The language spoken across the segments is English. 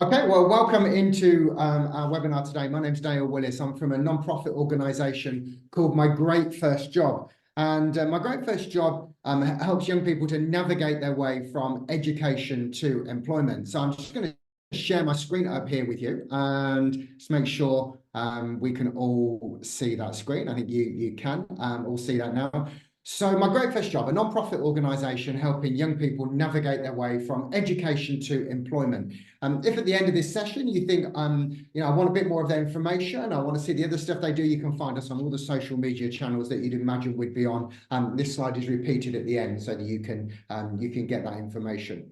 Okay, well, welcome into our webinar today. My name's Dale Willis. I'm from a non-profit organisation called My Great First Job. And My Great First Job helps young people to navigate their way from education to employment. So I'm just going to share my screen up here with you and just make sure we can all see that screen. I think you can all see that now. So My Great First Job, a non-profit organisation helping young people navigate their way from education to employment. If at the end of this session you think, I want a bit more of their information, I want to see the other stuff they do, you can find us on all the social media channels that you'd imagine we'd be on. This slide is repeated at the end so that you can get that information.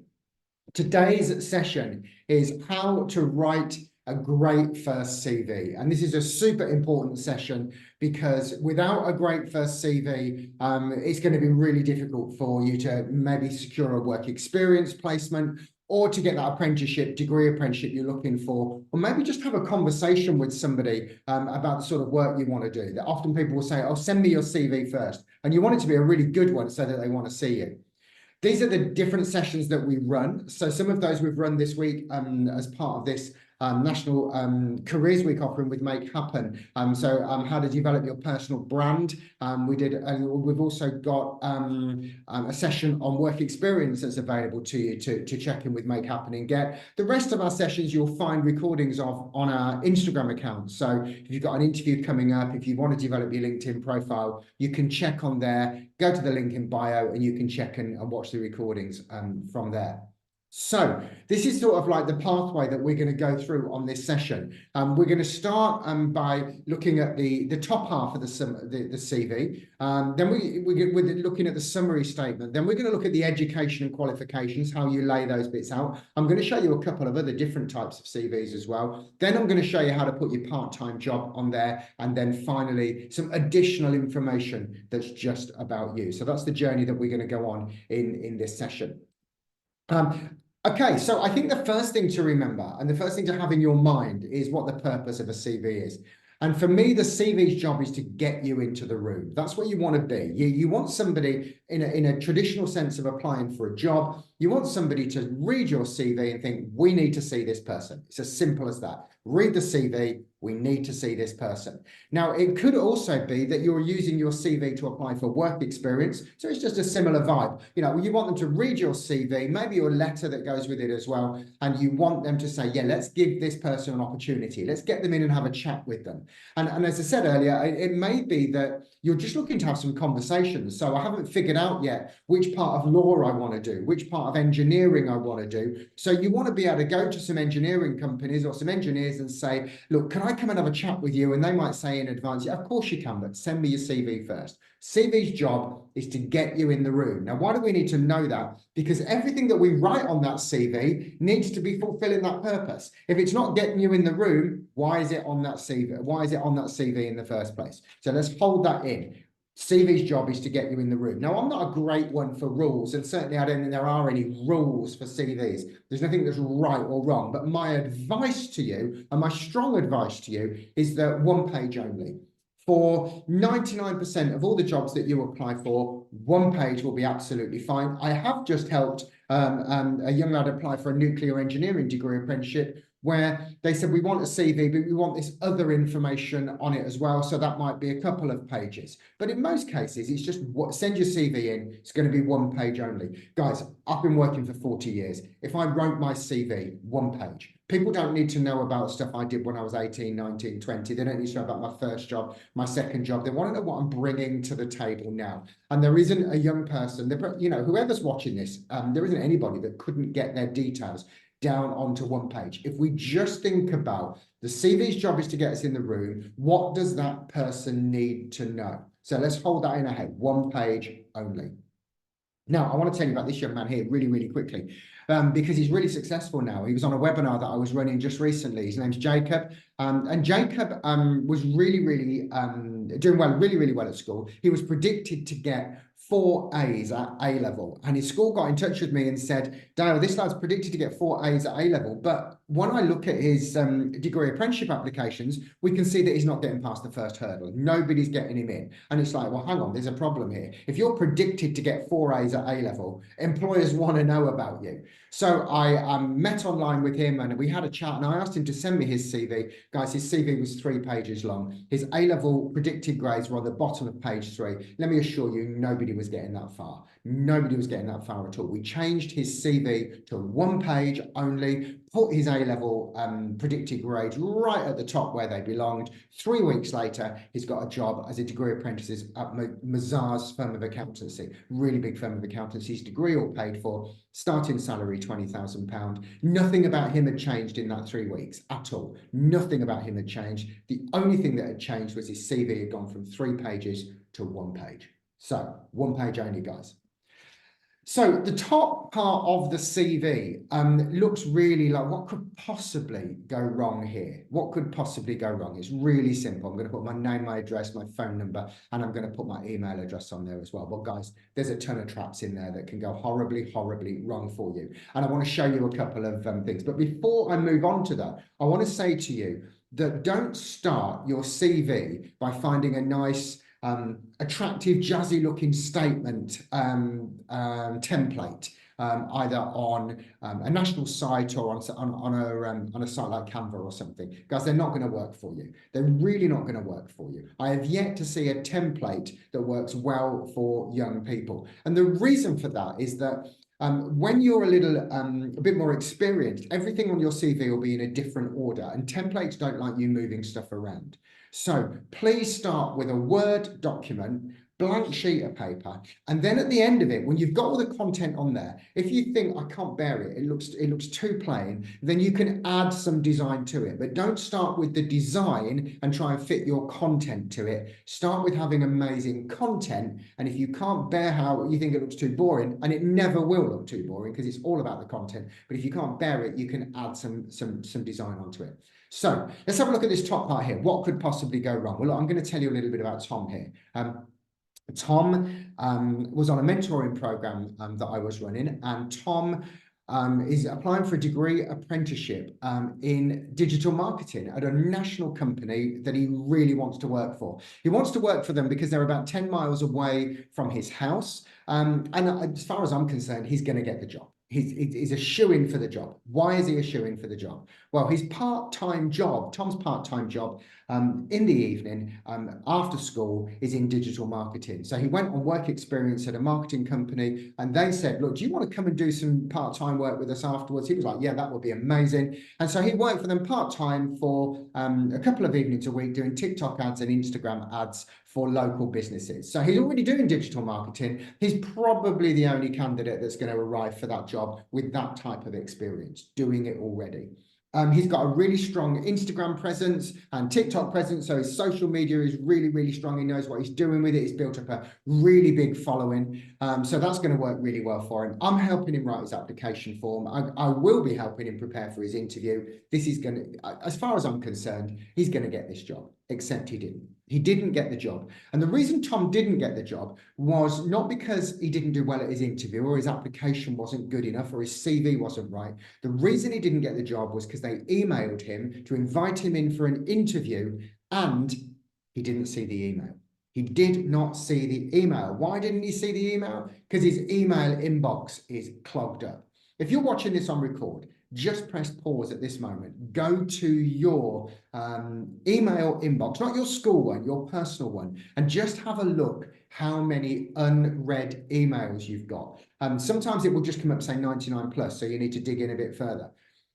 Today's session is how to write a great first CV. And this is a super important session because without a great first CV, it's going to be really difficult for you to maybe secure a work experience placement or to get that degree apprenticeship you're looking for, or maybe just have a conversation with somebody about the sort of work you want to do. That often people will say, oh, send me your CV first. And you want it to be a really good one so that they want to see you. These are the different sessions that we run. So some of those we've run this week as part of this National Careers Week offering with Make Happen. How to develop your personal brand. We've also got a session on work experience that's available to you to check in with Make Happen and get. The rest of our sessions you'll find recordings of on our Instagram account. So if you've got an interview coming up, if you want to develop your LinkedIn profile, you can check on there, go to the link in bio, and you can check and watch the recordings from there. So this is sort of like the pathway that we're going to go through on this session. We're going to start by looking at the top half of the CV. Then we're looking at the summary statement. Then we're going to look at the education and qualifications, how you lay those bits out. I'm going to show you a couple of other different types of CVs as well. Then I'm going to show you how to put your part-time job on there. And then finally, some additional information that's just about you. So that's the journey that we're going to go on in this session. Okay, so I think the first thing to remember and the first thing to have in your mind is what the purpose of a CV is. And for me, the CV's job is to get you into the room. That's what you want to be. You want somebody in a traditional sense of applying for a job. You want somebody to read your CV and think, we need to see this person. It's as simple as that. Read the CV. We need to see this person. Now, it could also be that you're using your CV to apply for work experience. So it's just a similar vibe. You want them to read your CV, maybe your letter that goes with it as well. And you want them to say, yeah, let's give this person an opportunity. Let's get them in and have a chat with them. And as I said earlier, it may be that you're just looking to have some conversations. So I haven't figured out yet which part of law I want to do, which part of engineering I want to do. So you want to be able to go to some engineering companies or some engineers and say, look, can I come and have a chat with you? And they might say in advance, yeah, of course you can, but send me your CV first. CV's job is to get you in the room. Now, why do we need to know that? Because everything that we write on that CV needs to be fulfilling that purpose. If it's not getting you in the room, why is it on that CV? Why is it on that CV in the first place? So let's hold that in. CV's job is to get you in the room. Now, I'm not a great one for rules, and certainly I don't think there are any rules for CVs. There's nothing that's right or wrong, but my advice to you, and my strong advice to you, is that one page only. For 99% of all the jobs that you apply for, one page will be absolutely fine. I have just helped a young lad apply for a nuclear engineering degree apprenticeship where they said, we want a CV, but we want this other information on it as well. So that might be a couple of pages. But in most cases, it's just send your CV in. It's going to be one page only. Guys, I've been working for 40 years. If I wrote my CV, one page. People don't need to know about stuff I did when I was 18, 19, 20. They don't need to know about my first job, my second job. They want to know what I'm bringing to the table now. And there isn't a young person, whoever's watching this, there isn't anybody that couldn't get their details down onto one page. If we just think about the CV's job is to get us in the room, what does that person need to know? So let's hold that in our head, one page only. Now, I want to tell you about this young man here really, really quickly because he's really successful now. He was on a webinar that I was running just recently. His name's Jacob. And Jacob was really, really doing well, really, really well at school. He was predicted to get 4 A's at A level. And his school got in touch with me and said, Dale, this lad's predicted to get 4 A's at A level. But when I look at his degree apprenticeship applications, we can see that he's not getting past the first hurdle. Nobody's getting him in. And it's like, well, hang on, there's a problem here. If you're predicted to get 4 A's at A level, employers want to know about you. So I met online with him and we had a chat and I asked him to send me his CV. Guys, his CV was 3 pages long. His A-level predicted grades were on the bottom of page 3. Let me assure you, nobody was getting that far. Nobody was getting that far at all. We changed his CV to 1 page only, put his A-level predicted grades right at the top where they belonged. 3 weeks later, he's got a job as a degree apprentice at Mazars firm of accountancy, really big firm of accountancy. His degree all paid for, starting salary £20,000. Nothing about him had changed in that 3 weeks at all. Nothing about him had changed. The only thing that had changed was his CV had gone from 3 pages to 1 page. So 1 page only, guys. So the top part of the CV looks really like what could possibly go wrong here? What could possibly go wrong? It's really simple. I'm going to put my name, my address, my phone number, and I'm going to put my email address on there as well. Well, guys, there's a ton of traps in there that can go horribly, horribly wrong for you. And I want to show you a couple of things. But before I move on to that, I want to say to you that don't start your CV by finding a nice attractive, jazzy looking statement template, either on a national site or on a site like Canva or something. Guys, they're not going to work for you. They're really not going to work for you. I have yet to see a template that works well for young people. And the reason for that is that when you're a bit more experienced, everything on your CV will be in a different order, and templates don't like you moving stuff around. So please start with a Word document, blank sheet of paper, and then at the end of it, when you've got all the content on there, if you think I can't bear it, it looks too plain, then you can add some design to it. But don't start with the design and try and fit your content to it. Start with having amazing content, and if you can't bear how you think it looks too boring, and it never will look too boring because it's all about the content, but if you can't bear it, you can add some design onto it. So let's have a look at this top part here. What could possibly go wrong? Well, look, I'm going to tell you a little bit about Tom here. Tom was on a mentoring program that I was running, and Tom is applying for a degree apprenticeship in digital marketing at a national company that he really wants to work for. He wants to work for them because they're about 10 miles away from his house. And as far as I'm concerned, he's going to get the job. He's a shoo-in for the job. Why is he a shoo-in for the job? Well, his part-time job, Tom's part-time job in the evening after school is in digital marketing. So he went on work experience at a marketing company and they said, look, do you want to come and do some part-time work with us afterwards? He was like, yeah, that would be amazing. And so he worked for them part-time for a couple of evenings a week doing TikTok ads and Instagram ads for local businesses. So he's already doing digital marketing. He's probably the only candidate that's going to arrive for that job with that type of experience, doing it already. He's got a really strong Instagram presence and TikTok presence, so his social media is really, really strong. He knows what he's doing with it. He's built up a really big following, so that's going to work really well for him. I'm helping him write his application form. I will be helping him prepare for his interview. This is going to, as far as I'm concerned, he's going to get this job, except he didn't. He didn't get the job. And the reason Tom didn't get the job was not because he didn't do well at his interview or his application wasn't good enough or his CV wasn't right. The reason he didn't get the job was because they emailed him to invite him in for an interview and he didn't see the email. He did not see the email. Why didn't he see the email? Because his email inbox is clogged up. If you're watching this on record, just press pause at this moment. Go to your email inbox, not your school one, your personal one, and just have a look how many unread emails you've got. Sometimes it will just come up saying 99 plus, so you need to dig in a bit further.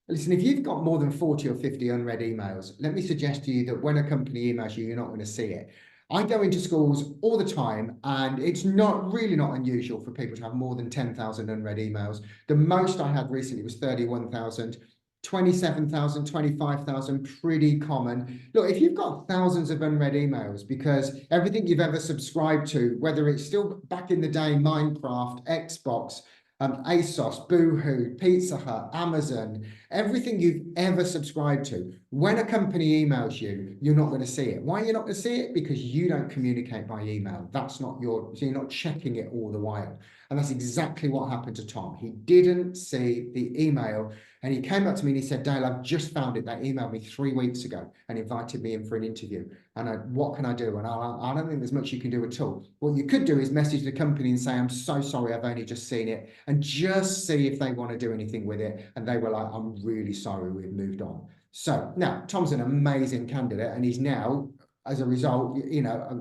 Listen, if you've got more than 40 or 50 unread emails, let me suggest to you that when a company emails you, you're not going to see it. I go into schools all the time, and it's really not unusual for people to have more than 10,000 unread emails. The most I had recently was 31,000, 27,000, 25,000, pretty common. Look, if you've got thousands of unread emails because everything you've ever subscribed to, whether it's still back in the day, Minecraft, Xbox, ASOS, Boohoo, Pizza Hut, Amazon, Everything you've ever subscribed to, when a company emails you, you're not going to see it. Why are you not going to see it? Because you don't communicate by email. That's not so you're not checking it all the while. And that's exactly what happened to Tom. He didn't see the email. And he came up to me and he said, Dale, I've just found it. They emailed me 3 weeks ago and invited me in for an interview. And what can I do? And I don't think there's much you can do at all. What you could do is message the company and say, I'm so sorry, I've only just seen it, and just see if they want to do anything with it. And they were like, I'm really sorry, we've moved on. So now Tom's an amazing candidate, and he's now, as a result,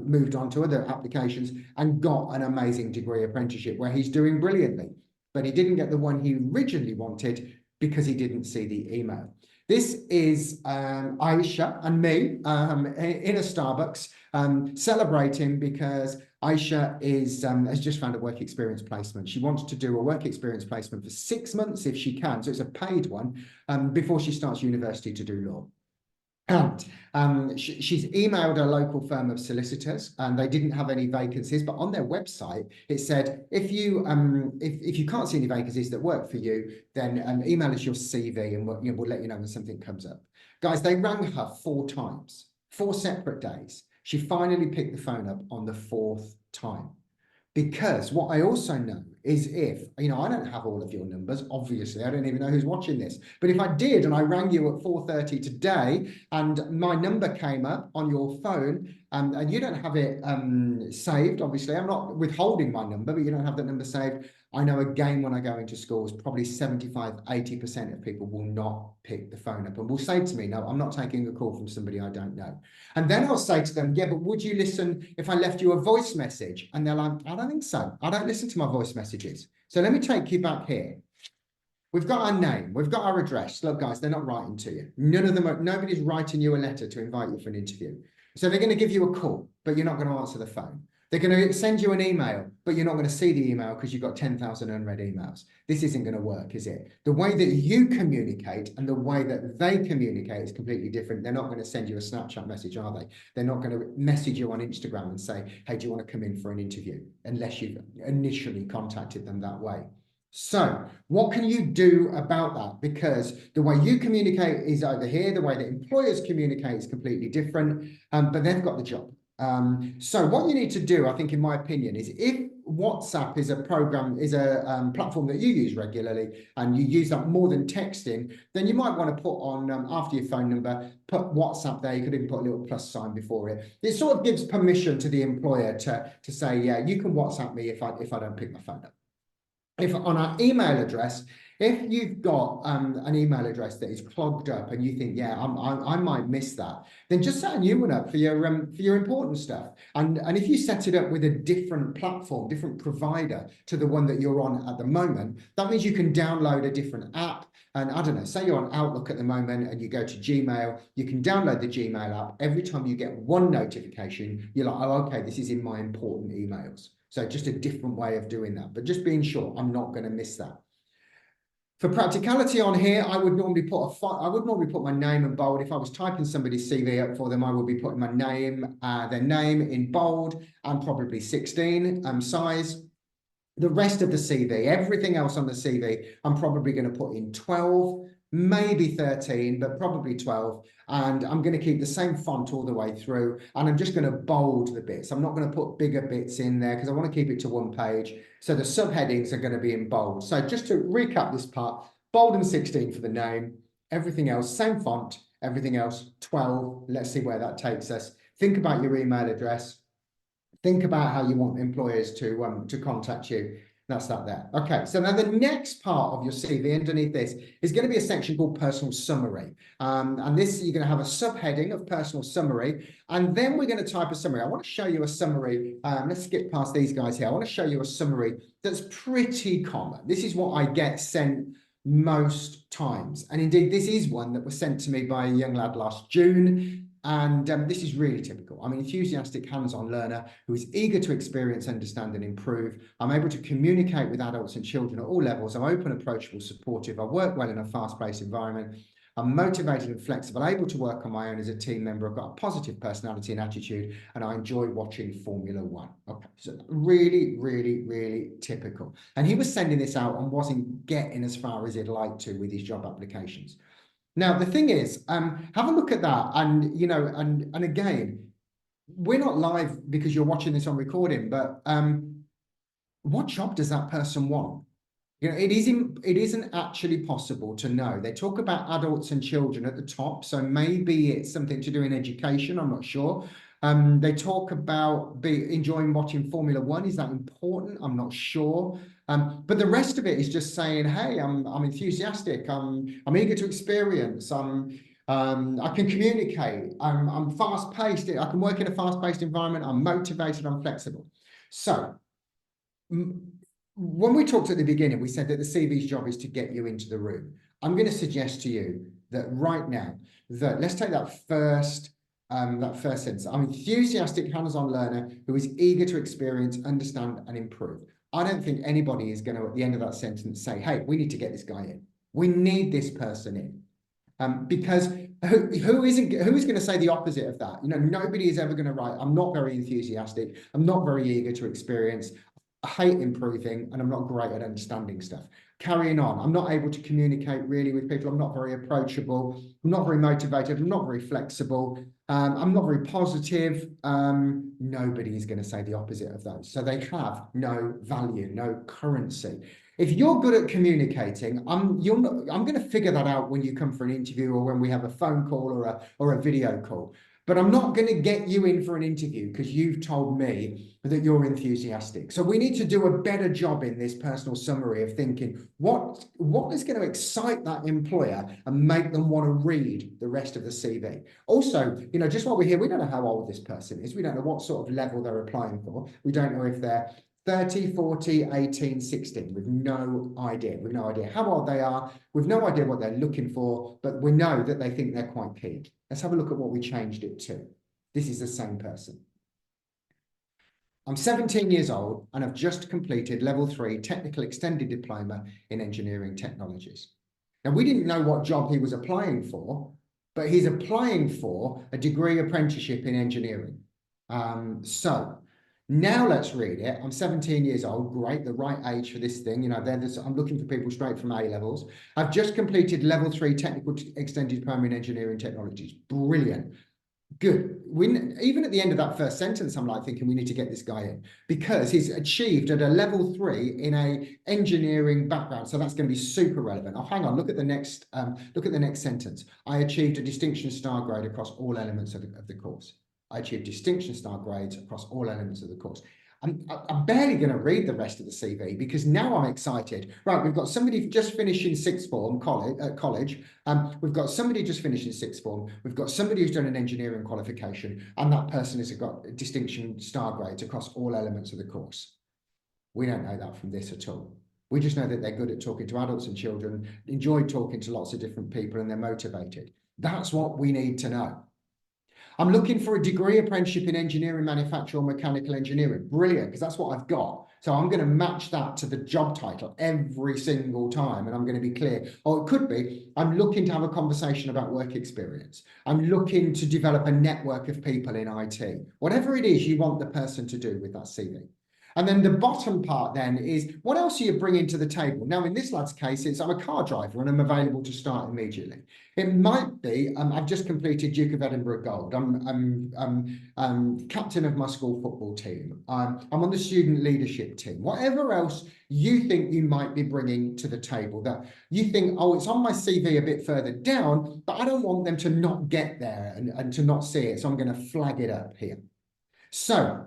moved on to other applications and got an amazing degree apprenticeship where he's doing brilliantly. But he didn't get the one he originally wanted because he didn't see the email. This is Aisha and me in a Starbucks celebrating because Aisha has just found a work experience placement. She wants to do a work experience placement for 6 months if she can. So it's a paid one before she starts university to do law. And she's emailed a local firm of solicitors, and they didn't have any vacancies, but on their website it said, if you can't see any vacancies that work for you, then email us your CV and we'll let you know when something comes up. Guys, they rang her 4 times, 4 separate days. She finally picked the phone up on the 4th time. Because what I also know is if, I don't have all of your numbers, obviously, I don't even know who's watching this. But if I did and I rang you at 4:30 today and my number came up on your phone and you don't have it saved, obviously, I'm not withholding my number, but you don't have that number saved. I know again, when I go into schools, probably 75–80% of people will not pick the phone up and will say to me, no, I'm not taking a call from somebody I don't know. And then I'll say to them, yeah, but would you listen if I left you a voice message? And they're like, I don't think so. I don't listen to my voice messages. So let me take you back here. We've got our name, we've got our address. Look, guys, they're not writing to you. Nobody's writing you a letter to invite you for an interview. So they're going to give you a call, but you're not going to answer the phone. They're going to send you an email, but you're not going to see the email because you've got 10,000 unread emails. This isn't going to work, is it? The way that you communicate and the way that they communicate is completely different. They're not going to send you a Snapchat message, are they? They're not going to message you on Instagram and say, hey, do you want to come in for an interview? Unless you've initially contacted them that way. So what can you do about that? Because the way you communicate is over here, the way that employers communicate is completely different, but they've got the job. So what you need to do, I think, in my opinion, is if WhatsApp is a platform that you use regularly and you use that more than texting, then you might want to put on, after your phone number, put WhatsApp there. You could even put a little plus sign before it. It sort of gives permission to the employer to say, yeah, you can WhatsApp me if I don't pick my phone up. If on our email address, if you've got an email address that is clogged up and you think, yeah, I might miss that, then just set a new one up for your important stuff. And if you set it up with a different platform, different provider to the one that you're on at the moment, that means you can download a different app. And I don't know, say you're on Outlook at the moment and you go to Gmail, you can download the Gmail app. Every time you get one notification, you're like, oh, okay, this is in my important emails. So just a different way of doing that, but just being sure I'm not going to miss that. For practicality on here, I would normally put my name in bold. If I was typing somebody's CV up for them, I would be putting my name, their name in bold and probably 16 size. The rest of the CV, everything else on the CV, I'm probably going to put in 12, maybe 13, but probably 12. And I'm going to keep the same font all the way through. And I'm just going to bold the bits. I'm not going to put bigger bits in there because I want to keep it to one page. So the subheadings are going to be in bold. So just to recap this part, bold and 16 for the name, everything else, same font, everything else, 12. Let's see where that takes us. Think about your email address. Think about how you want employers to contact you. That's that there. Okay, so now the next part of your CV underneath this is going to be a section called personal summary. And this, you're going to have a subheading of personal summary, and then we're going to type a summary. I want to show you a summary. Let's skip past these guys here. I want to show you a summary that's pretty common. This is what I get sent most times. And indeed, this is one that was sent to me by a young lad last June. And this is really typical. I'm an enthusiastic, hands-on learner who is eager to experience, understand, and improve. I'm able to communicate with adults and children at all levels. I'm open, approachable, supportive. I work well in a fast-paced environment. I'm motivated and flexible, able to work on my own as a team member. I've got a positive personality and attitude, and I enjoy watching Formula One. Okay, so really, really, really typical. And he was sending this out and wasn't getting as far as he'd like to with his job applications. Now, the thing is, have a look at that. And, you know, and again, we're not live because you're watching this on recording, but what job does that person want? You know, it isn't actually possible to know. They talk about adults and children at the top, so maybe it's something to do in education, I'm not sure. They talk about enjoying watching Formula One. Is that important? I'm not sure. But the rest of it is just saying, hey, I'm enthusiastic, I'm eager to experience, I can communicate, I'm fast-paced, I can work in a fast-paced environment, I'm motivated, I'm flexible. So when we talked at the beginning, we said that the CV's job is to get you into the room. I'm going to suggest to you that right now, that let's take that first sentence. I'm enthusiastic, hands-on learner who is eager to experience, understand, and improve. I don't think anybody is going to, at the end of that sentence, say, hey, we need to get this guy in. We need this person in. Because who is going to say the opposite of that? You know, nobody is ever going to write, I'm not very enthusiastic, I'm not very eager to experience, I hate improving, and I'm not great at understanding stuff. Carrying on, I'm not able to communicate really with people, I'm not very approachable, I'm not very motivated, I'm not very flexible, I'm not very positive. Nobody is going to say the opposite of those. So they have no value, no currency. If you're good at communicating, I'm going to figure that out when you come for an interview or when we have a phone call or a video call. But I'm not going to get you in for an interview because you've told me that you're enthusiastic. So we need to do a better job in this personal summary of thinking what is going to excite that employer and make them want to read the rest of the CV. Also, you know, just while we're here, we don't know how old this person is. We don't know what sort of level they're applying for. We don't know if they're 30, 40, 18, 16. We've no idea. We've no idea how old they are. We've no idea what they're looking for, but we know that they think they're quite keen. Let's have a look at what we changed it to. This is the same person. I'm 17 years old and I've just completed level 3 technical extended diploma in engineering technologies. Now, we didn't know what job he was applying for, but he's applying for a degree apprenticeship in engineering. So now let's read it. I'm 17 years old. Great, the right age for this thing. You know, I'm looking for people straight from A levels. I've just completed level 3 technical extended diploma in engineering technologies. Brilliant. Good. Even at the end of that first sentence, I'm like thinking we need to get this guy in because he's achieved at a level 3 in a engineering background. So that's going to be super relevant. Oh, hang on. Look at the next sentence. I achieved a distinction star grade across all elements of the course. I achieved distinction star grades across all elements of the course. I'm barely going to read the rest of the CV because now I'm excited. Right, we've got somebody just finishing sixth form college. We've got somebody just finishing sixth form. We've got somebody who's done an engineering qualification, and that person has got distinction star grades across all elements of the course. We don't know that from this at all. We just know that they're good at talking to adults and children, enjoy talking to lots of different people, and they're motivated. That's what we need to know. I'm looking for a degree apprenticeship in engineering, manufacture, or mechanical engineering. Brilliant, because that's what I've got. So I'm going to match that to the job title every single time, and I'm going to be clear. Or it could be, I'm looking to have a conversation about work experience. I'm looking to develop a network of people in IT. Whatever it is you want the person to do with that CV. And then the bottom part then is, what else are you bringing to the table? Now, in this lad's case, it's I'm a car driver and I'm available to start immediately. It might be, I've just completed Duke of Edinburgh Gold. I'm captain of my school football team. I'm on the student leadership team. Whatever else you think you might be bringing to the table that you think, oh, it's on my CV a bit further down, but I don't want them to not get there and to not see it. So I'm going to flag it up here. So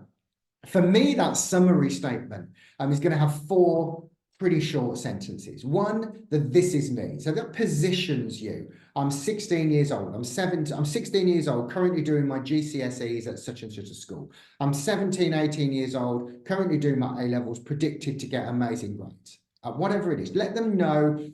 for me, that summary statement is going to have 4 pretty short sentences. One, that this is me. So that positions you. I'm 16 years old. I'm 16 years old, currently doing my GCSEs at such and such a school. I'm 17, 18 years old, currently doing my A-levels, predicted to get amazing grades. Whatever it is, let them know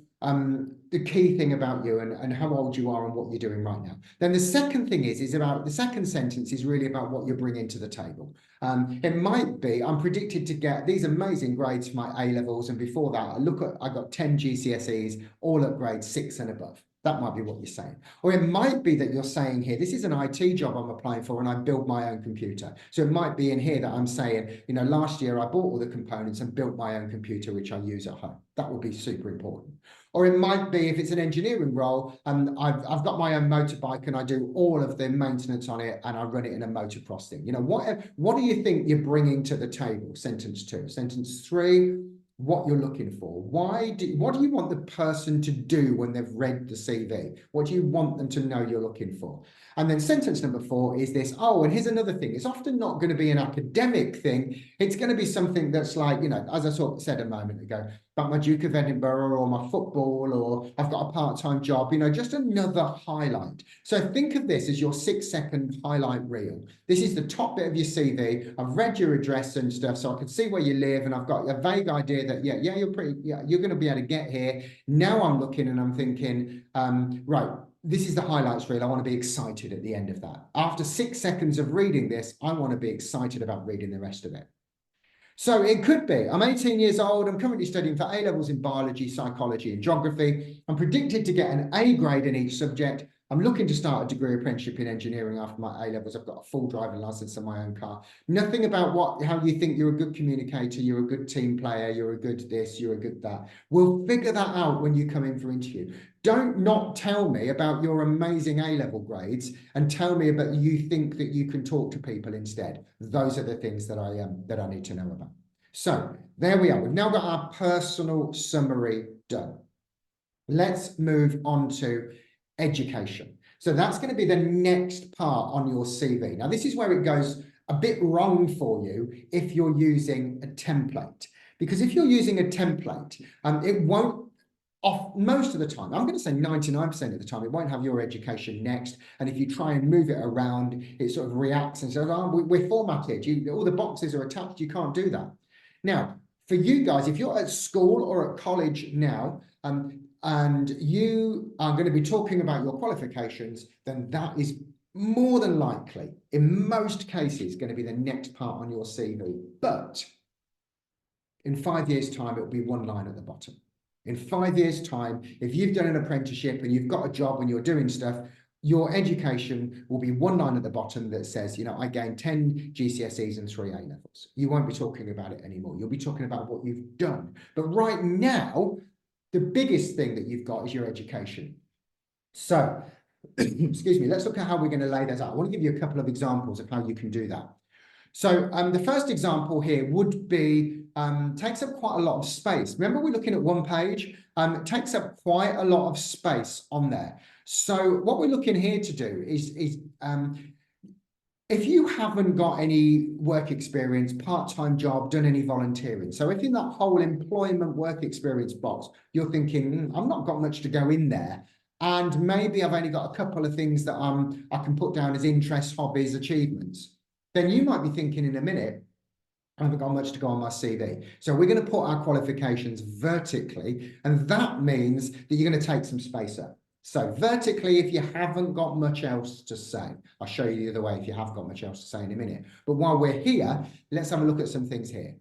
the key thing about you and how old you are and what you're doing right now. Then the second thing is about the second sentence is really about what you're bringing to the table. It might be, I'm predicted to get these amazing grades for my A-levels, and before that, I got 10 GCSEs, all at grade 6 and above. That might be what you're saying. Or it might be that you're saying here, this is an IT job I'm applying for and I build my own computer. So it might be in here that I'm saying, you know, last year I bought all the components and built my own computer, which I use at home. That would be super important. Or it might be, if it's an engineering role, and I've got my own motorbike and I do all of the maintenance on it and I run it in a motocross thing. You know, what do you think you're bringing to the table? Sentence 2. Sentence 3, what you're looking for. What do you want the person to do when they've read the CV? What do you want them to know you're looking for? And then sentence number 4 is this. Oh, and here's another thing. It's often not going to be an academic thing. It's going to be something that's like, you know, as I sort of said a moment ago, about my Duke of Edinburgh or my football, or I've got a part-time job, you know, just another highlight. So think of this as your 6-second highlight reel. This is the top bit of your CV. I've read your address and stuff, so I can see where you live, and I've got a vague idea that, you're going to be able to get here. Now I'm looking and I'm thinking, right, this is the highlights reel. I want to be excited at the end of that. After 6 seconds of reading this, I want to be excited about reading the rest of it. So it could be, I'm 18 years old, I'm currently studying for A-levels in biology, psychology, and geography. I'm predicted to get an A grade in each subject. I'm looking to start a degree apprenticeship in engineering after my A-levels. I've got a full driving license and my own car. Nothing about how you think you're a good communicator, you're a good team player, you're a good this, you're a good that. We'll figure that out when you come in for interview. Don't not tell me about your amazing A-level grades and tell me about you think that you can talk to people instead. Those are the things that I need to know about. So there we are. We've now got our personal summary done. Let's move on to education. So that's going to be the next part on your CV. Now, this is where it goes a bit wrong for you if you're using a template. Because if you're using a template, it won't, most of the time, I'm going to say 99% of the time, it won't have your education next. And if you try and move it around, it sort of reacts and says, oh, we're formatted. All the boxes are attached. You can't do that. Now, for you guys, if you're at school or at college now, and you are going to be talking about your qualifications, then that is more than likely, in most cases, going to be the next part on your CV. But in 5 years' time, it will be one line at the bottom. In 5 years' time, if you've done an apprenticeship and you've got a job and you're doing stuff, your education will be one line at the bottom that says, you know, I gained 10 GCSEs and 3 A-levels. You won't be talking about it anymore. You'll be talking about what you've done. But right now, the biggest thing that you've got is your education. So, excuse me, let's look at how we're going to lay that out. I want to give you a couple of examples of how you can do that. So the first example here would be, takes up quite a lot of space. Remember, we're looking at one page. It takes up quite a lot of space on there. So what we're looking here to do is if you haven't got any work experience, part-time job, done any volunteering. So if in that whole employment work experience box, you're thinking, I've not got much to go in there. And maybe I've only got a couple of things that I can put down as interests, hobbies, achievements. Then you might be thinking in a minute, I haven't got much to go on my CV. So we're going to put our qualifications vertically, and that means that you're going to take some space up. So vertically, if you haven't got much else to say, I'll show you the other way if you have got much else to say in a minute. But while we're here, let's have a look at some things here.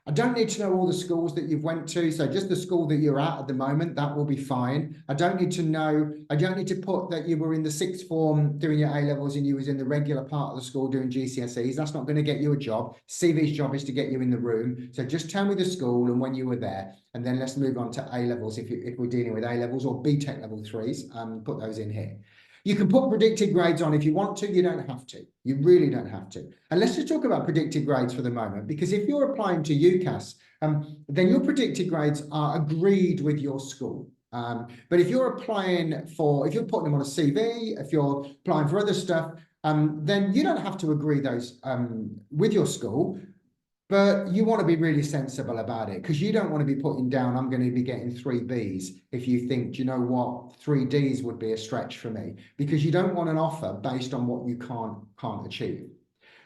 I don't need to know all the schools that you've went to. So just the school that you're at the moment, that will be fine. I don't need to put that you were in the 6th form doing your A-levels and you was in the regular part of the school doing GCSEs. That's not going to get you a job. CV's job is to get you in the room. So just tell me the school and when you were there. And then let's move on to A-levels if we're dealing with A-levels or BTEC level 3s, put those in here. You can put predicted grades on if you want to, you don't have to. You really don't have to. And let's just talk about predicted grades for the moment, because if you're applying to UCAS, then your predicted grades are agreed with your school. But if you're applying for, if you're putting them on a CV, if you're applying for other stuff, then you don't have to agree those with your school. But you want to be really sensible about it, because you don't want to be putting down, I'm going to be getting 3 Bs if you think, do you know what, 3 Ds would be a stretch for me, because you don't want an offer based on what you can't achieve.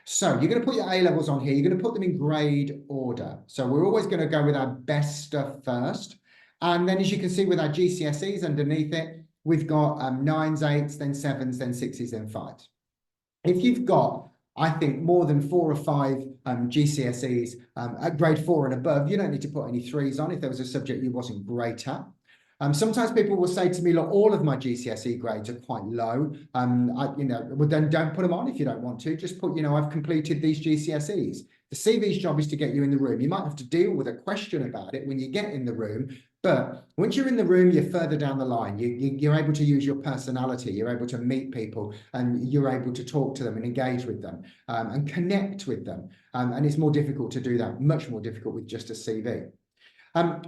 So you're going to put your A-levels on here. You're going to put them in grade order. So we're always going to go with our best stuff first. And then as you can see with our GCSEs underneath it, we've got 9s, 8s, then 7s, then 6s, then 5s. If you've got, I think, more than 4 or 5 GCSEs at grade 4 and above, you don't need to put any 3s on if there was a subject you wasn't great at. Sometimes people will say to me, look, all of my GCSE grades are quite low. Well, then don't put them on if you don't want to. Just put, I've completed these GCSEs. The CV's job is to get you in the room. You might have to deal with a question about it when you get in the room, but once you're in the room, you're further down the line. You're able to use your personality. You're able to meet people, and you're able to talk to them and engage with them and connect with them. And it's more difficult to do that, much more difficult with just a CV.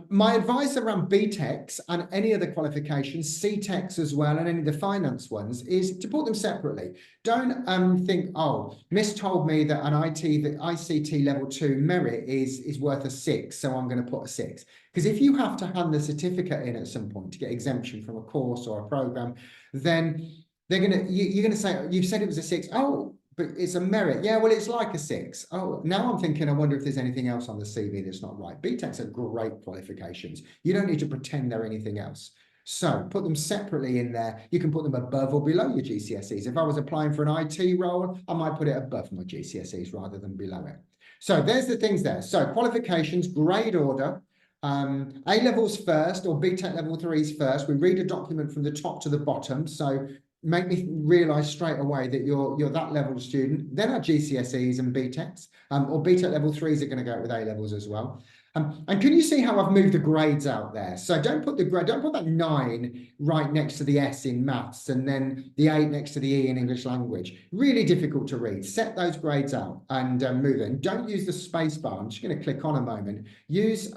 My advice around BTECs and any other qualifications, CTECs as well, and any of the finance ones, is to put them separately. Don't think, oh, Miss told me that an ICT level 2 merit is worth a 6, so I'm going to put a 6. Because if you have to hand the certificate in at some point to get exemption from a course or a program, then you're going to say, you've said it was a 6. Oh, but it's a merit. Yeah, well, it's like a 6. Oh, now I'm thinking, I wonder if there's anything else on the CV that's not right. BTECs are great qualifications. You don't need to pretend they're anything else. So put them separately in there. You can put them above or below your GCSEs. If I was applying for an IT role, I might put it above my GCSEs rather than below it. So there's the things there. So qualifications, grade order, A-levels first or BTEC level 3s first. We read a document from the top to the bottom. So make me realise straight away that you're that level of student. Then our GCSEs and BTECs, or BTEC level 3s are going to go with A-levels as well. And can you see how I've moved the grades out there? So don't put that 9 right next to the S in maths and then the 8 next to the E in English language. Really difficult to read. Set those grades out and move in. Don't use the space bar. I'm just going to click on a moment. Use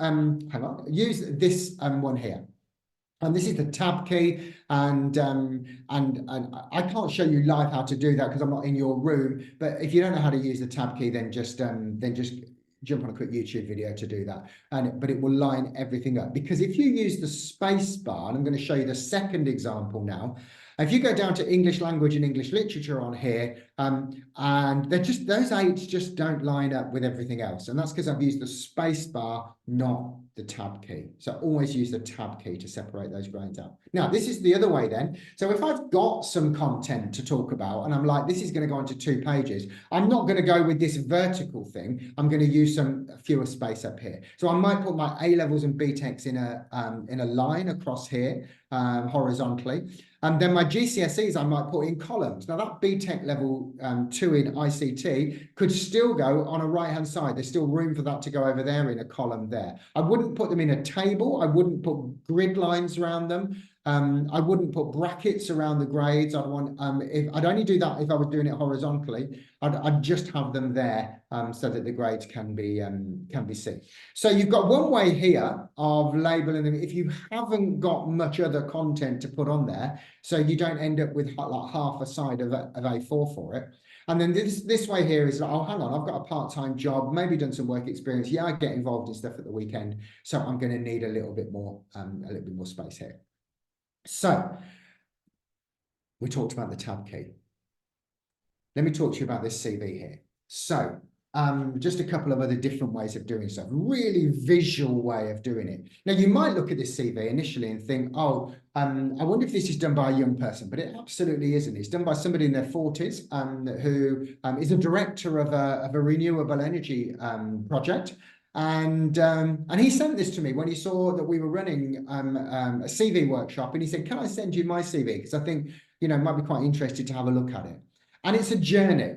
use this one here. And this is the tab key, and I can't show you live how to do that because I'm not in your room. But if you don't know how to use the tab key, then just jump on a quick YouTube video to do that. But it will line everything up, because if you use the space bar, and I'm going to show you the second example now. If you go down to English language and English literature on here, and they're just, those 8s just don't line up with everything else. And that's because I've used the space bar, not the tab key. So always use the tab key to separate those grades out. Now, this is the other way then. So if I've got some content to talk about and I'm like, this is going to go into 2 pages, I'm not going to go with this vertical thing. I'm going to use some fewer space up here. So I might put my A-levels and BTECs in a line across here, horizontally. And then my GCSEs, I might put in columns. Now that BTEC level 2 in ICT could still go on a right-hand side. There's still room for that to go over there in a column there. I wouldn't put them in a table. I wouldn't put grid lines around them. I wouldn't put brackets around the grades. I'd only do that if I was doing it horizontally. I'd just have them there so that the grades can be seen. So you've got one way here of labeling them if you haven't got much other content to put on there, so you don't end up with like half a side of A4 for it. And then this way here is, oh, hang on, I've got a part-time job, maybe done some work experience. Yeah, I get involved in stuff at the weekend, so I'm going to need a little bit more space here. So we talked about the tab key. Let me talk to you about this CV here. So just a couple of other different ways of doing stuff, really visual way of doing it. Now, you might look at this CV initially and think, oh, I wonder if this is done by a young person, but it absolutely isn't. It's done by somebody in their 40s who is a director of a renewable energy project. And he sent this to me when he saw that we were running a CV workshop, and he said, can I send you my CV? Because I think, it might be quite interested to have a look at it. And it's a journey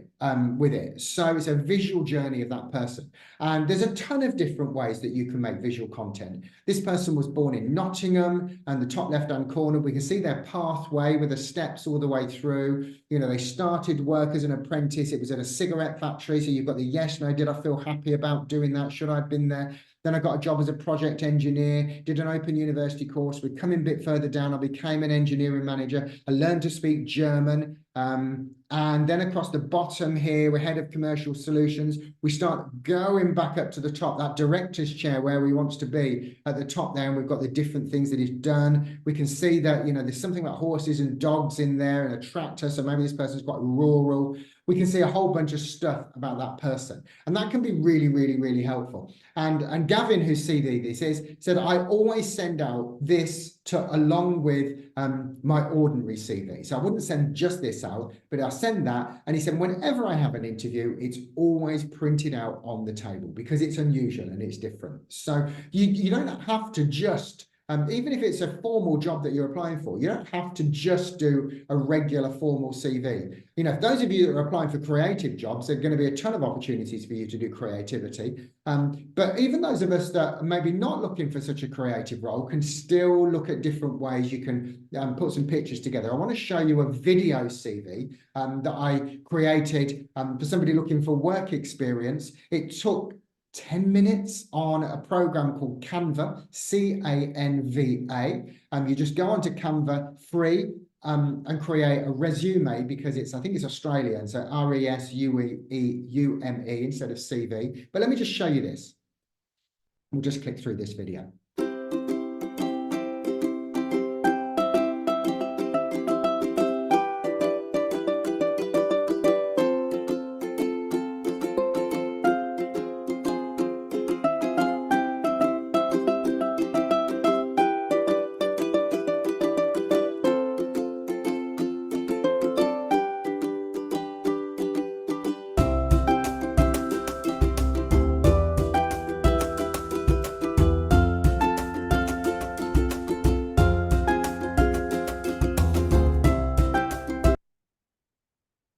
with it. So it's a visual journey of that person. And there's a ton of different ways that you can make visual content. This person was born in Nottingham, and the top left-hand corner, we can see their pathway with the steps all the way through. They started work as an apprentice. It was at a cigarette factory. So you've got the yes, no, did I feel happy about doing that? Should I have been there? Then I got a job as a project engineer, did an open university course. We come in a bit further down. I became an engineering manager. I learned to speak German. And then across the bottom here, we're head of commercial solutions. We start going back up to the top, that director's chair where he wants to be at the top there. And we've got the different things that he's done. We can see that, there's something like horses and dogs in there and a tractor. So maybe this person's quite rural. We can see a whole bunch of stuff about that person. And that can be really, really, really helpful. And Gavin, whose CV this is, said, I always send out this along with my ordinary CV. So I wouldn't send just this out, but I send that. And he said, whenever I have an interview, it's always printed out on the table because it's unusual and it's different. So you don't have to just Even if it's a formal job that you're applying for, you don't have to just do a regular formal CV. You know, for those of you that are applying for creative jobs, there are going to be a ton of opportunities for you to do creativity. But even those of us that are maybe not looking for such a creative role can still look at different ways you can put some pictures together. I want to show you a video CV that I created for somebody looking for work experience. It took 10 minutes on a program called Canva, C-A-N-V-A. You just go onto Canva, free, and create a resume, because I think it's Australian, so R-E-S-U-E-U-M-E instead of CV. But let me just show you this. We'll just click through this video.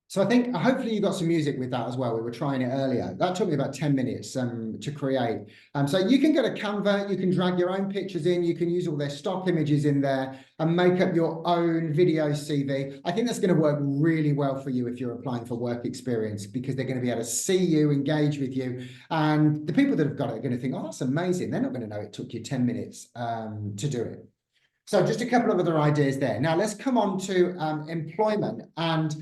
So I think hopefully you got some music with that as well. We were trying it earlier. That took me about 10 minutes to create. So you can go to Canva, you can drag your own pictures in, you can use all their stock images in there and make up your own video CV. I think that's going to work really well for you if you're applying for work experience, because they're going to be able to see you, engage with you. And the people that have got it are going to think, oh, that's amazing. They're not going to know it took you 10 minutes to do it. So just a couple of other ideas there. Now let's come on to employment and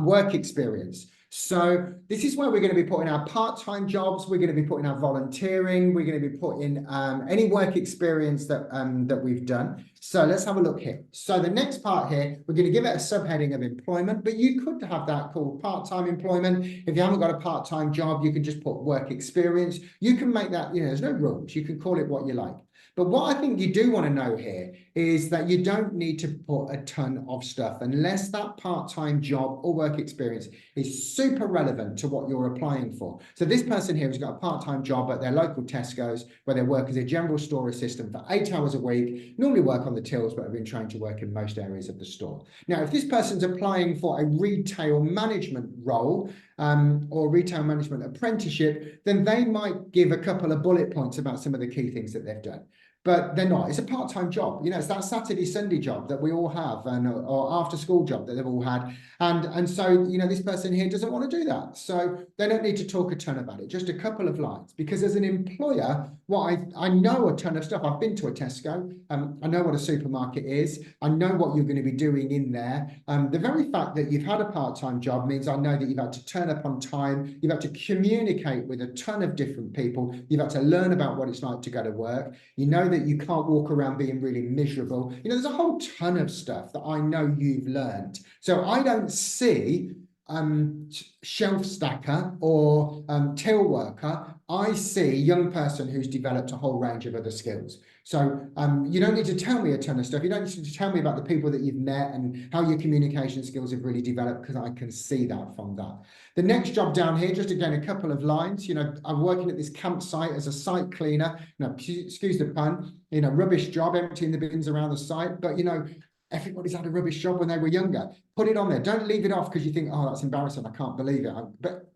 work experience. So this is where we're going to be putting our part-time jobs. We're going to be putting our volunteering. We're going to be putting any work experience that we've done. So let's have a look here. So the next part here, we're going to give it a subheading of employment, but you could have that called part-time employment. If you haven't got a part-time job, you can just put work experience. You can make that, there's no rules. You can call it what you like. But what I think you do want to know here is that you don't need to put a ton of stuff unless that part-time job or work experience is super relevant to what you're applying for. So this person here has got a part-time job at their local Tesco's, where they work as a general store assistant for 8 hours a week, normally work on the tills, but have been trained to work in most areas of the store. Now, if this person's applying for a retail management role, or retail management apprenticeship, then they might give a couple of bullet points about some of the key things that they've done. But they're not. It's a part-time job. It's that Saturday, Sunday job that we all have, or after-school job that they've all had. And so, this person here doesn't want to do that. So they don't need to talk a ton about it, just a couple of lines. Because as an employer, I know a ton of stuff. I've been to a Tesco. I know what a supermarket is. I know what you're going to be doing in there. The very fact that you've had a part-time job means I know that you've had to turn up on time. You've had to communicate with a ton of different people. You've had to learn about what it's like to go to work. You know that you can't walk around being really miserable. There's a whole ton of stuff that I know you've learned. So I don't see shelf stacker or till worker. I see a young person who's developed a whole range of other skills. So you don't need to tell me a ton of stuff. You don't need to tell me about the people that you've met and how your communication skills have really developed, because I can see that from that. The next job down here, just again, a couple of lines. I'm working at this campsite as a site cleaner. Excuse the pun, rubbish job, emptying the bins around the site. But, everybody's had a rubbish job when they were younger. Put it on there. Don't leave it off because you think, oh, that's embarrassing. I can't believe it. But,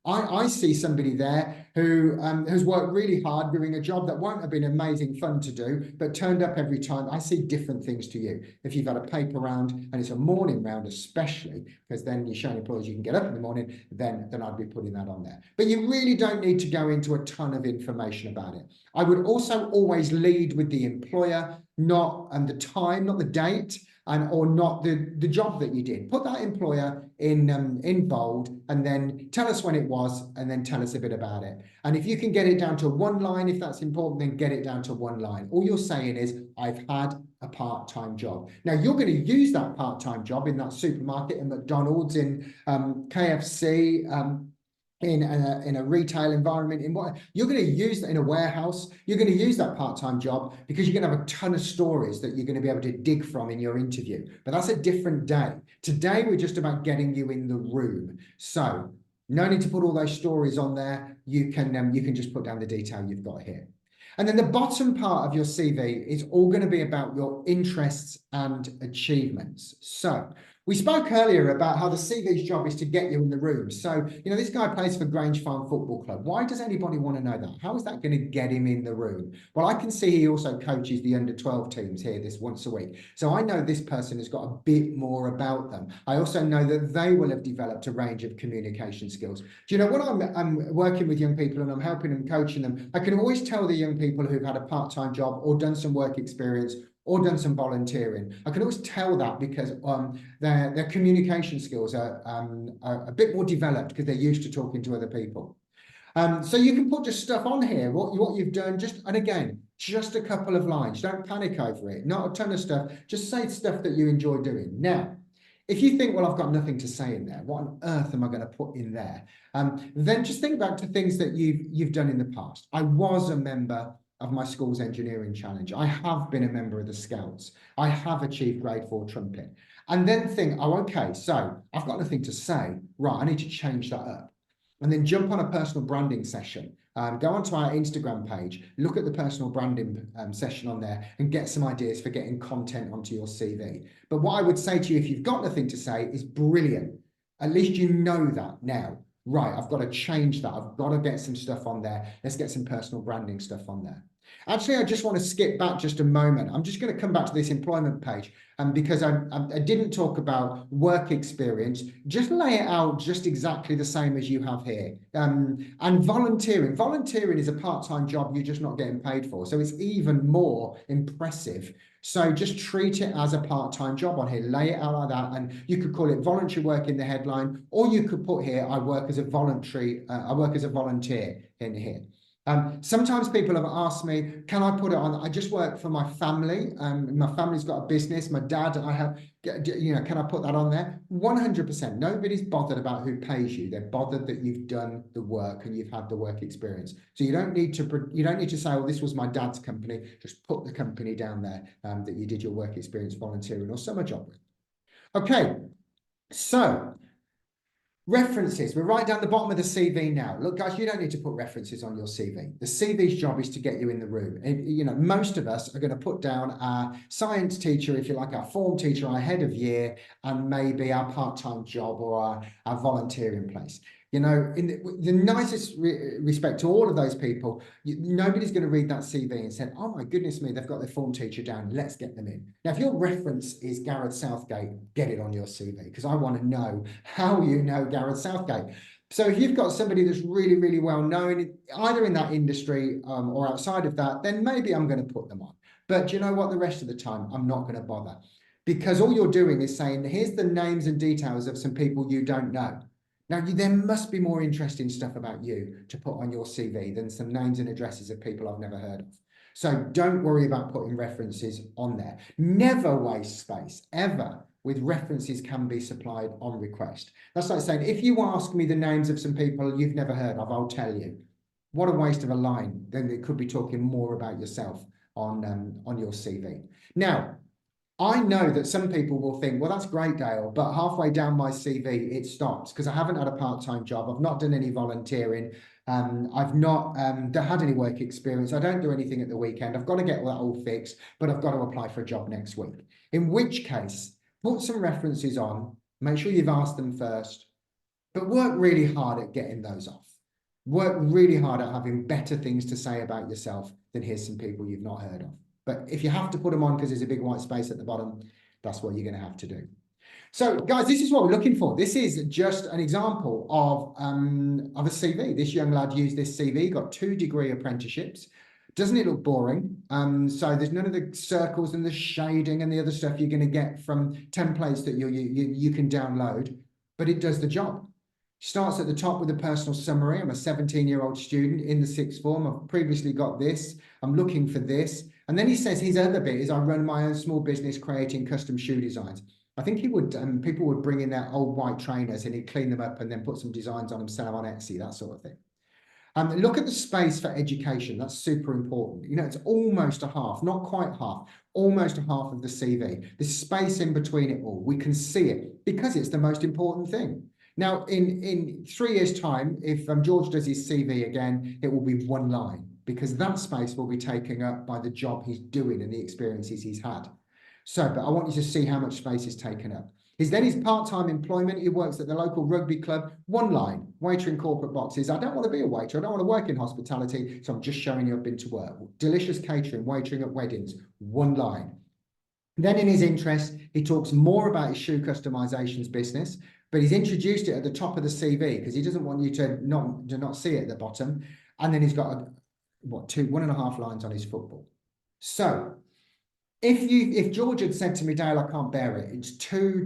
I see somebody there who has worked really hard doing a job that won't have been amazing fun to do, but turned up every time. I see different things to you. If you've had a paper round, and it's a morning round especially, because then you're showing employers you can get up in the morning, then I'd be putting that on there. But you really don't need to go into a ton of information about it. I would also always lead with the employer, not the time, not the date, or not the job that you did. Put that employer in bold, and then tell us when it was, and then tell us a bit about it. And if you can get it down to one line, if that's important, then get it down to one line. All you're saying is, I've had a part-time job. Now, you're going to use that part-time job in that supermarket, in McDonald's, in KFC, in a retail environment, you're going to use that in a warehouse. You're going to use that part-time job because you're going to have a ton of stories that you're going to be able to dig from in your interview. But that's a different day. Today, we're just about getting you in the room. So no need to put all those stories on there. You can just put down the detail you've got here. And then the bottom part of your CV is all going to be about your interests and achievements. So we spoke earlier about how the CV's job is to get you in the room. So, this guy plays for Grange Farm Football Club. Why does anybody want to know that? How is that going to get him in the room? Well, I can see he also coaches the under-12 teams here this once a week. So I know this person has got a bit more about them. I also know that they will have developed a range of communication skills. Do you know, when I'm working with young people and I'm helping them, coaching them, I can always tell the young people who've had a part-time job or done some work experience or done some volunteering. I can always tell that because their communication skills are a bit more developed because they're used to talking to other people. So you can put just stuff on here, what you've done, and again, just a couple of lines. Don't panic over it, not a ton of stuff. Just say stuff that you enjoy doing. Now, if you think, well, I've got nothing to say in there, what on earth am I going to put in there? Then just think back to things that you've done in the past. I was a member of my school's engineering challenge. I have been a member of the Scouts. I have achieved grade 4 trumpet. And then think, oh, okay, so I've got nothing to say. Right, I need to change that up. And then jump on a personal branding session. Go onto our Instagram page, look at the personal branding session on there and get some ideas for getting content onto your CV. But what I would say to you, if you've got nothing to say, is brilliant. At least you know that now. Right, I've got to change that. I've got to get some stuff on there. Let's get some personal branding stuff on there. Actually, I just want to skip back just a moment. I'm just going to come back to this employment page because I didn't talk about work experience. Just lay it out just exactly the same as you have here. And volunteering. Volunteering is a part-time job you're just not getting paid for. So it's even more impressive. So just treat it as a part-time job on here. Lay it out like that. And you could call it voluntary work in the headline, or you could put here, I work as a volunteer in here. Sometimes people have asked me, can I put it on? I just work for my family. My family's got a business. My dad, I have, can I put that on there? 100%. Nobody's bothered about who pays you. They're bothered that you've done the work and you've had the work experience. So you don't need to say, oh, this was my dad's company. Just put the company down there that you did your work experience volunteering or summer job with. Okay, so references. We're right down the bottom of the CV now. Look, guys, you don't need to put references on your CV. The CV's job is to get you in the room. Most of us are going to put down our science teacher, if you like, our form teacher, our head of year, and maybe our part-time job or our volunteering place. In the nicest respect to all of those people, nobody's going to read that CV and say, oh my goodness me, they've got their form teacher down, let's get them in. Now, if your reference is Gareth Southgate, get it on your CV, because I want to know how you know Gareth Southgate. So if you've got somebody that's really, really well known, either in that industry or outside of that, then maybe I'm going to put them on. But you know what? The rest of the time, I'm not going to bother. Because all you're doing is saying, here's the names and details of some people you don't know. Now, there must be more interesting stuff about you to put on your CV than some names and addresses of people I've never heard of. So don't worry about putting references on there. Never waste space, ever, with references can be supplied on request. That's like saying, if you ask me the names of some people you've never heard of, I'll tell you. What a waste of a line. Then it could be talking more about yourself on your CV. Now, I know that some people will think, well, that's great, Dale, but halfway down my CV, it stops because I haven't had a part-time job. I've not done any volunteering. I've not had any work experience. I don't do anything at the weekend. I've got to get that all fixed, but I've got to apply for a job next week. In which case, put some references on, make sure you've asked them first, but work really hard at getting those off. Work really hard at having better things to say about yourself than here's some people you've not heard of. But if you have to put them on because there's a big white space at the bottom, that's what you're going to have to do. So, guys, this is what we're looking for. This is just an example of a CV. This young lad used this CV, got 2-degree apprenticeships. Doesn't it look boring? So there's none of the circles and the shading and the other stuff you're going to get from templates that you can download, but it does the job. Starts at the top with a personal summary. I'm a 17-year-old student in the 6th form. I've previously got this. I'm looking for this. And then he says his other bit is I run my own small business creating custom shoe designs. I think he would, people would bring in their old white trainers and he'd clean them up and then put some designs on them, sell them on Etsy, that sort of thing. Look at the space for education. That's super important. It's almost a half, not quite half, almost a half of the CV. There's space in between it all. We can see it because it's the most important thing. Now, in 3 years' time, if George does his CV again, it will be 1 line. because that space will be taken up by the job he's doing and the experiences he's had. So, but I want you to see how much space is taken up. Then his part-time employment. He works at the local rugby club. One line, waiter in corporate boxes. I don't want to be a waiter. I don't want to work in hospitality. So I'm just showing you I've been to work. Delicious catering, waitering at weddings. One line. Then in his interest, he talks more about his shoe customizations business, but he's introduced it at the top of the CV because he doesn't want you to not see it at the bottom. And then he's got 1.5 lines on his football. So if George had said to me, Dale, I can't bear it, it's too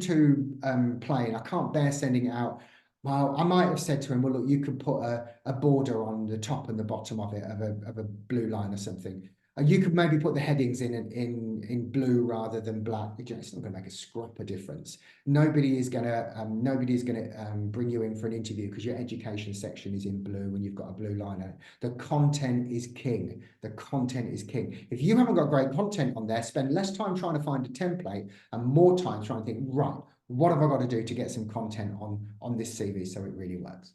plain, I can't bear sending it out, well, I might have said to him, well, look, you could put a border on the top and the bottom of it of a blue line or something. And you could maybe put the headings in blue rather than black. It's not going to make a scrap of difference. Nobody is going to bring you in for an interview because your education section is in blue and you've got a blue line on it. The content is king. The content is king. If you haven't got great content on there, spend less time trying to find a template and more time trying to think, right, what have I got to do to get some content on this CV so it really works?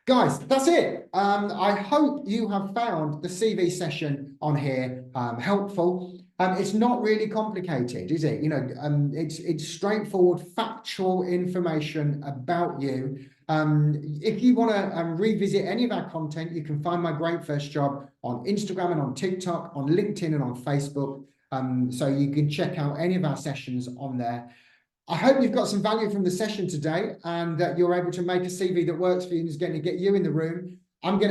Guys, that's it. I hope you have found the CV session on here helpful. It's not really complicated, is it? It's straightforward, factual information about you. If you want to revisit any of our content, you can find My Great First Job on Instagram and on TikTok, on LinkedIn and on Facebook. So you can check out any of our sessions on there. I hope you've got some value from the session today and that you're able to make a CV that works for you and is going to get you in the room. I'm going to